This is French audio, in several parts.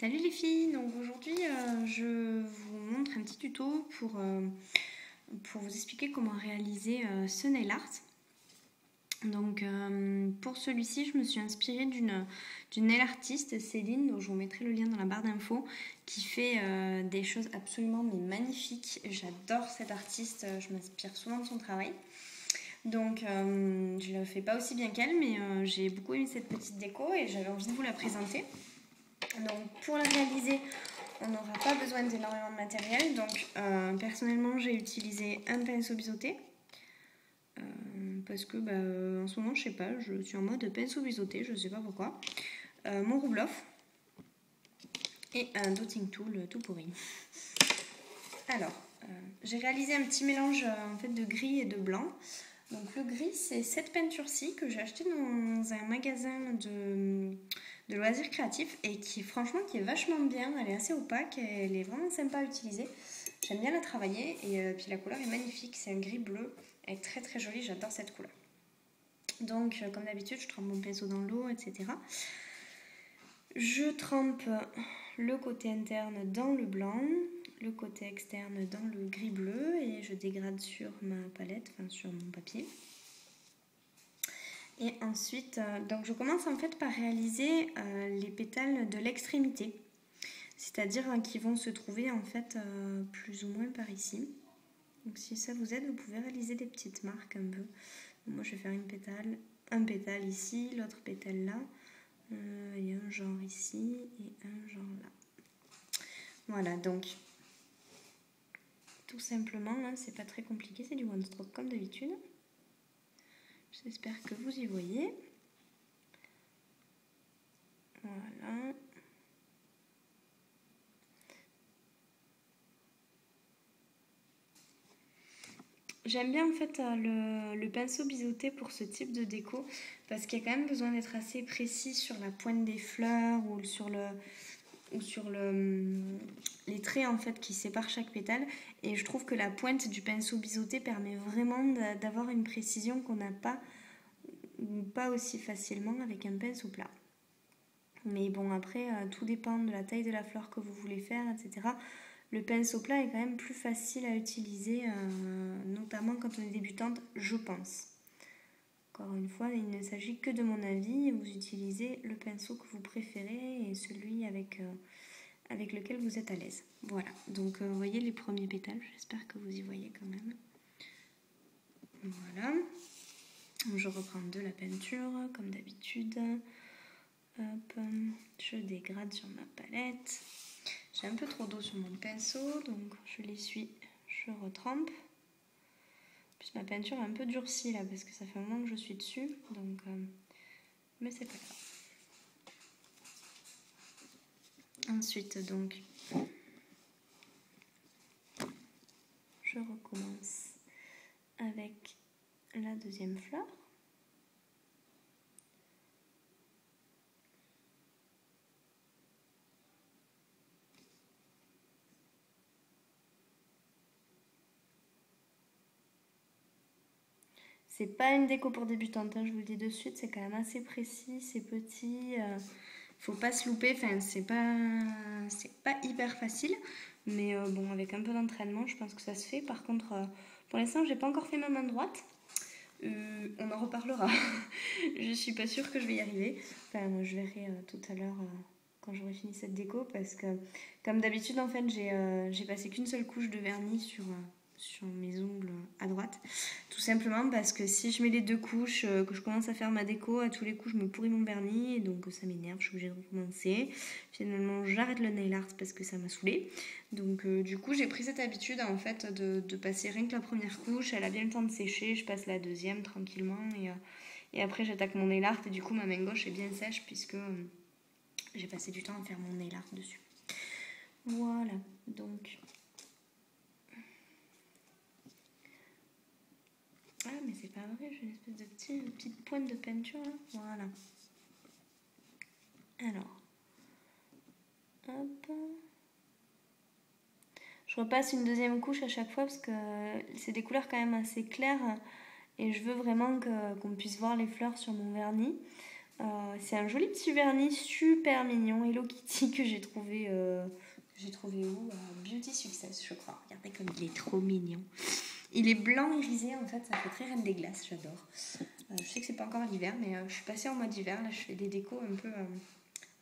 Salut les filles, donc aujourd'hui je vous montre un petit tuto pour vous expliquer comment réaliser ce nail art. Donc pour celui-ci je me suis inspirée d'une nail artiste, Céline, dont je vous mettrai le lien dans la barre d'infos, qui fait des choses absolument magnifiques. J'adore cette artiste, je m'inspire souvent de son travail. Donc je ne le fais pas aussi bien qu'elle, mais j'ai beaucoup aimé cette petite déco et j'avais envie de vous la présenter. Donc pour la réaliser, on n'aura pas besoin d'énormément de matériel. Donc personnellement, j'ai utilisé un pinceau biseauté. Parce que en ce moment, je sais pas, je suis en mode pinceau biseauté, je sais pas pourquoi. Mon rouble-off et un dotting tool tout pourri. Alors, j'ai réalisé un petit mélange en fait de gris et de blanc. Donc le gris, c'est cette peinture-ci que j'ai acheté dans un magasin de loisirs créatifs et qui franchement qui est vachement bien. Elle est assez opaque, elle est vraiment sympa à utiliser. J'aime bien la travailler et puis la couleur est magnifique. C'est un gris bleu, elle est très très jolie, j'adore cette couleur. Donc comme d'habitude, je trempe mon pinceau dans l'eau, etc. Je trempe le côté interne dans le blanc, le côté externe dans le gris bleu et je dégrade sur ma palette, enfin sur mon papier. Et ensuite, donc je commence en fait par réaliser les pétales de l'extrémité, c'est-à-dire qui vont se trouver en fait plus ou moins par ici. Donc si ça vous aide, vous pouvez réaliser des petites marques un peu. Donc, moi je vais faire un pétale ici, l'autre pétale là. Il y a un genre ici et un genre là. Voilà, donc tout simplement, hein, c'est pas très compliqué, c'est du one stroke comme d'habitude. J'espère que vous y voyez. Voilà. J'aime bien en fait le pinceau biseauté pour ce type de déco parce qu'il y a quand même besoin d'être assez précis sur la pointe des fleurs ou sur les traits en fait qui séparent chaque pétale, et je trouve que la pointe du pinceau biseauté permet vraiment d'avoir une précision qu'on n'a pas aussi facilement avec un pinceau plat. Mais bon, après tout dépend de la taille de la fleur que vous voulez faire, etc. Le pinceau plat est quand même plus facile à utiliser, notamment quand on est débutante, je pense. Encore une fois, il ne s'agit que de mon avis. Vous utilisez le pinceau que vous préférez et celui avec lequel vous êtes à l'aise. Voilà, donc vous voyez les premiers pétales, j'espère que vous y voyez quand même. Voilà, je reprends de la peinture comme d'habitude. Hop, je dégrade sur ma palette. J'ai un peu trop d'eau sur mon pinceau, donc je l'essuie, je retrempe. En plus ma peinture est un peu durcie là parce que ça fait un moment que je suis dessus, donc mais c'est pas grave. Ensuite donc je recommence avec la deuxième fleur. C'est pas une déco pour débutantes, hein, je vous le dis de suite, c'est quand même assez précis, c'est petit, faut pas se louper, enfin c'est pas hyper facile, mais bon, avec un peu d'entraînement, je pense que ça se fait. Par contre, pour l'instant, j'ai pas encore fait ma main droite, on en reparlera. Je suis pas sûre que je vais y arriver, enfin je verrai tout à l'heure quand j'aurai fini cette déco, parce que comme d'habitude, en fait, j'ai passé qu'une seule couche de vernis sur mes ongles à droite, tout simplement parce que si je mets les deux couches, que je commence à faire ma déco, à tous les coups je me pourris mon vernis et donc ça m'énerve, je suis obligée de recommencer. Finalement j'arrête le nail art parce que ça m'a saoulée, donc du coup j'ai pris cette habitude en fait de passer rien que la première couche, elle a bien le temps de sécher, je passe la deuxième tranquillement et après j'attaque mon nail art, et du coup ma main gauche est bien sèche puisque j'ai passé du temps à faire mon nail art dessus. Voilà, donc ah mais c'est pas vrai, j'ai une espèce de petite pointe de peinture là. Voilà. Alors, hop. Je repasse une deuxième couche à chaque fois parce que c'est des couleurs quand même assez claires et je veux vraiment qu'on puisse voir les fleurs sur mon vernis. C'est un joli petit vernis super mignon, Hello Kitty, que j'ai trouvé où Beauty Success, je crois. Regardez comme il est trop mignon. Il est blanc irisé, en fait, ça fait très Reine des Glaces, j'adore. Je sais que c'est pas encore l'hiver, mais je suis passée en mode hiver. Là, je fais des décos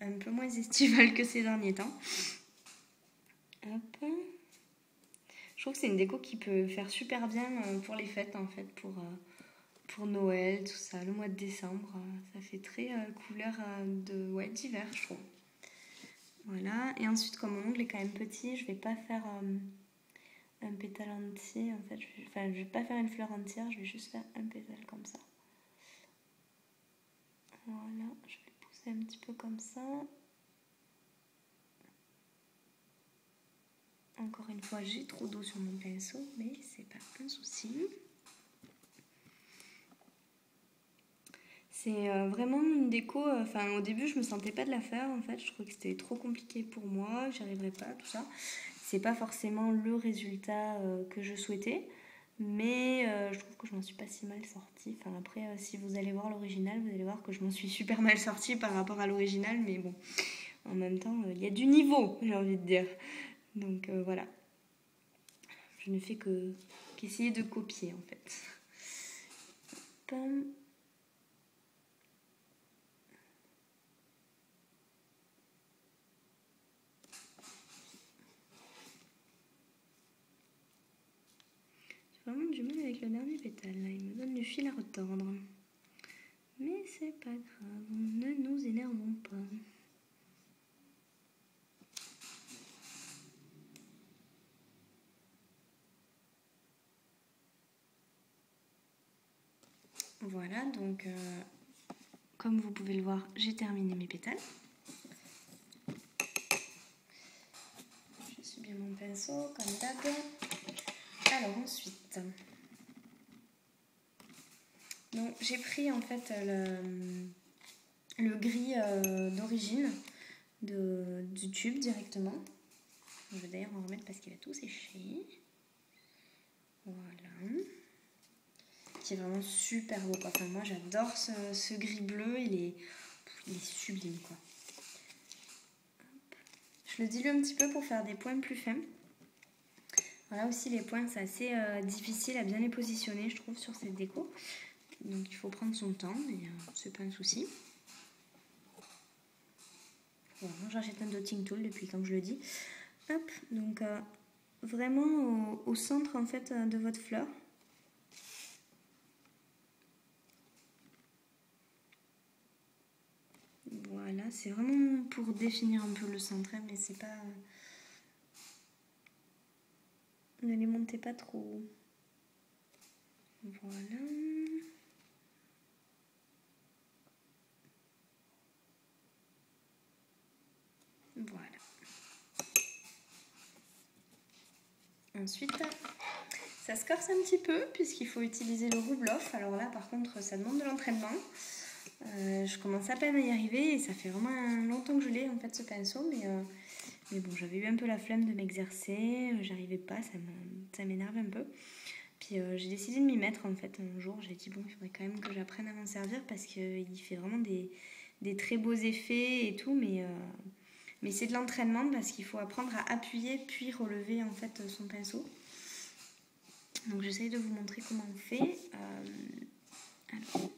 un peu moins estivales que ces derniers temps. Hop. Je trouve que c'est une déco qui peut faire super bien pour les fêtes, en fait, pour Noël, tout ça, le mois de décembre. Ça fait très couleur d'hiver, je trouve. Voilà. Et ensuite, comme mon ongle est quand même petit, je vais pas faire un pétale entier. En fait, je vais pas faire une fleur entière, je vais juste faire un pétale comme ça. Voilà, je vais pousser un petit peu comme ça. Encore une fois, j'ai trop d'eau sur mon pinceau, mais c'est pas un souci. C'est vraiment une déco, au début je me sentais pas de la faire en fait, je trouvais que c'était trop compliqué pour moi, j'y arriverais pas, tout ça. C'est pas forcément le résultat que je souhaitais, mais je trouve que je m'en suis pas si mal sortie. Enfin après, si vous allez voir l'original, vous allez voir que je m'en suis super mal sortie par rapport à l'original, mais bon, en même temps, il y a du niveau, j'ai envie de dire. Donc voilà, je ne fais qu'essayer de copier en fait. Pam. Vraiment du mal avec le dernier pétale, là. Il me donne du fil à retordre. Mais c'est pas grave, ne nous énervons pas. Voilà, donc comme vous pouvez le voir, j'ai terminé mes pétales. Je suis bien mon pinceau, comme d'hab. Alors ensuite, donc j'ai pris en fait le gris d'origine du tube directement. Je vais d'ailleurs en remettre parce qu'il a tout séché. Voilà. Qui est vraiment super beau quoi. Enfin, moi j'adore ce gris bleu, il est sublime quoi. Je le dilue un petit peu pour faire des points plus fins. Voilà aussi les points c'est assez difficile à bien les positionner je trouve sur cette déco. Donc il faut prendre son temps mais c'est pas un souci. Voilà, j'achète un dotting tool depuis comme je le dis. Hop, donc vraiment au centre en fait de votre fleur. Voilà, c'est vraiment pour définir un peu le centre, mais c'est pas... Ne les montez pas trop. Voilà. Voilà. Ensuite, ça se corse un petit peu puisqu'il faut utiliser le rouble-off. Alors là, par contre, ça demande de l'entraînement. Je commence à peine à y arriver et ça fait vraiment longtemps que je l'ai en fait ce pinceau, mais bon, j'avais eu un peu la flemme de m'exercer, j'arrivais pas, ça m'énerve un peu. Puis j'ai décidé de m'y mettre en fait un jour, j'ai dit bon, il faudrait quand même que j'apprenne à m'en servir parce qu'il fait vraiment des très beaux effets et tout, mais c'est de l'entraînement parce qu'il faut apprendre à appuyer puis relever en fait son pinceau. Donc j'essaye de vous montrer comment on fait. Alors,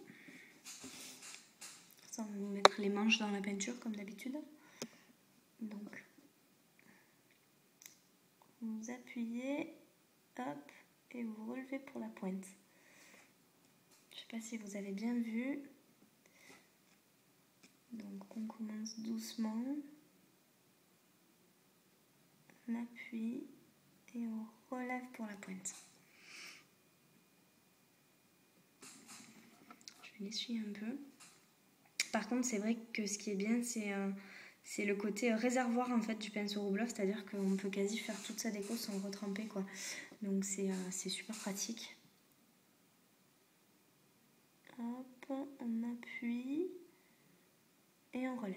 on va vous mettre les manches dans la peinture comme d'habitude. Donc, vous appuyez, hop, et vous relevez pour la pointe. Je ne sais pas si vous avez bien vu. Donc, on commence doucement. On appuie et on relève pour la pointe. Je vais l'essuyer un peu. Par contre, c'est vrai que ce qui est bien, c'est le côté réservoir en fait du pinceau roubleur, c'est-à-dire qu'on peut quasi faire toute sa déco sans retremper quoi. Donc c'est super pratique. Hop, on appuie et on relève.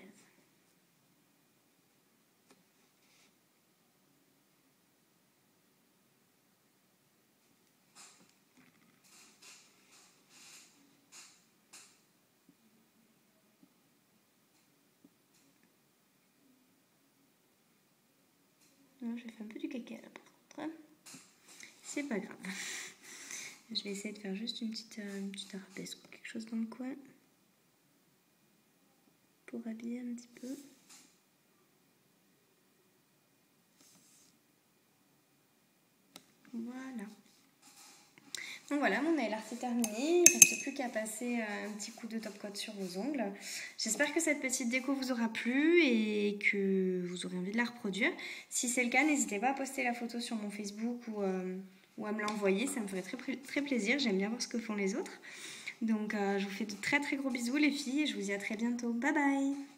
Non, j'ai fait un peu du caca là par contre. C'est pas grave. Je vais essayer de faire juste une petite arabesque ou quelque chose dans le coin. Pour habiller un petit peu. Voilà. Donc voilà, mon nail art c'est terminé. Il ne reste plus qu'à passer un petit coup de top coat sur vos ongles. J'espère que cette petite déco vous aura plu et que vous aurez envie de la reproduire. Si c'est le cas, n'hésitez pas à poster la photo sur mon Facebook ou à me l'envoyer. Ça me ferait très plaisir. J'aime bien voir ce que font les autres. Donc je vous fais de très très gros bisous les filles et je vous dis à très bientôt. Bye bye!